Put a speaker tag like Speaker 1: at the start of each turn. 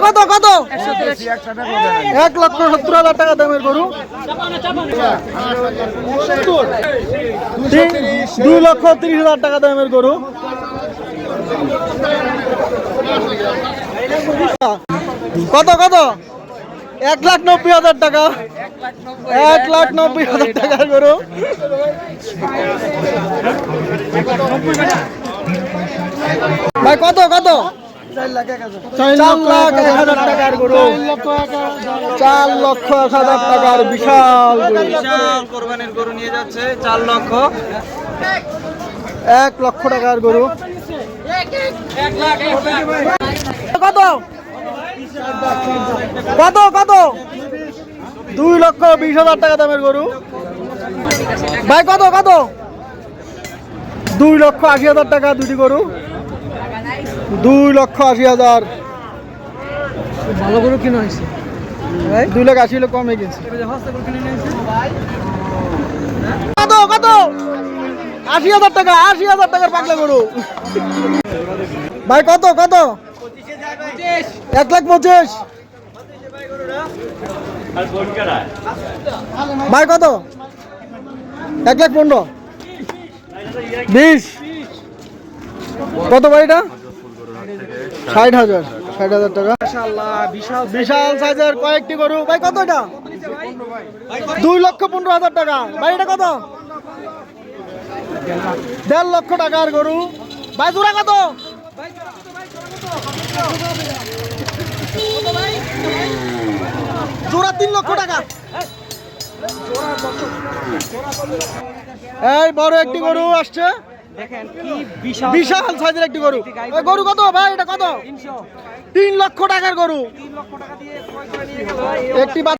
Speaker 1: কত কত 1,70,000 টাকা দামের গরু। 2,30,000 টাকা দামের গরু। কত কত 1,90,000 টাকা। 1,90,000 টাকার গরু। ভাই কত কত 4,01,000 টাকার গরু। 4,01,000 টাকার বিশাল
Speaker 2: কোরবানির গরু নিয়ে যাচ্ছে 4 লক্ষ।
Speaker 1: 1 লক্ষ টাকার গরু। কত কত কত 2,20,000 টাকা দামের গরু। ভাই কত কত 2,80,000 টাকা দুটি গরু। 2,80,000। ভালো গরু কিনা হয়েছে 2,80,000 কমে গেছে। কত কত 80,000 টাকা। 80,000 টাকার পাগলা গরু। ভাই কত কত 1,25,000। ভাই কত 1,15,000। 20 কত ভাই এটা 60,000। 60,000 টাকা। বিশাল সাইজের কয়েকটি গরু। ভাই কত এটা 2,15,000 টাকা। ভাই এটা কত 1.5 লক্ষ টাকার গরু। ভাই জোড়া কত জোড়া 3 লক্ষ টাকা। এই বড় একটি গরু আসছে।
Speaker 2: দেখেন কি
Speaker 1: বিশাল সাইজের একটি গরু। ওই গরু কত ভাই এটা কত 3 লক্ষ টাকার গরু।
Speaker 2: 3 লক্ষ টাকা দিয়ে ক্রয় করে নিয়ে গেল।
Speaker 1: একটি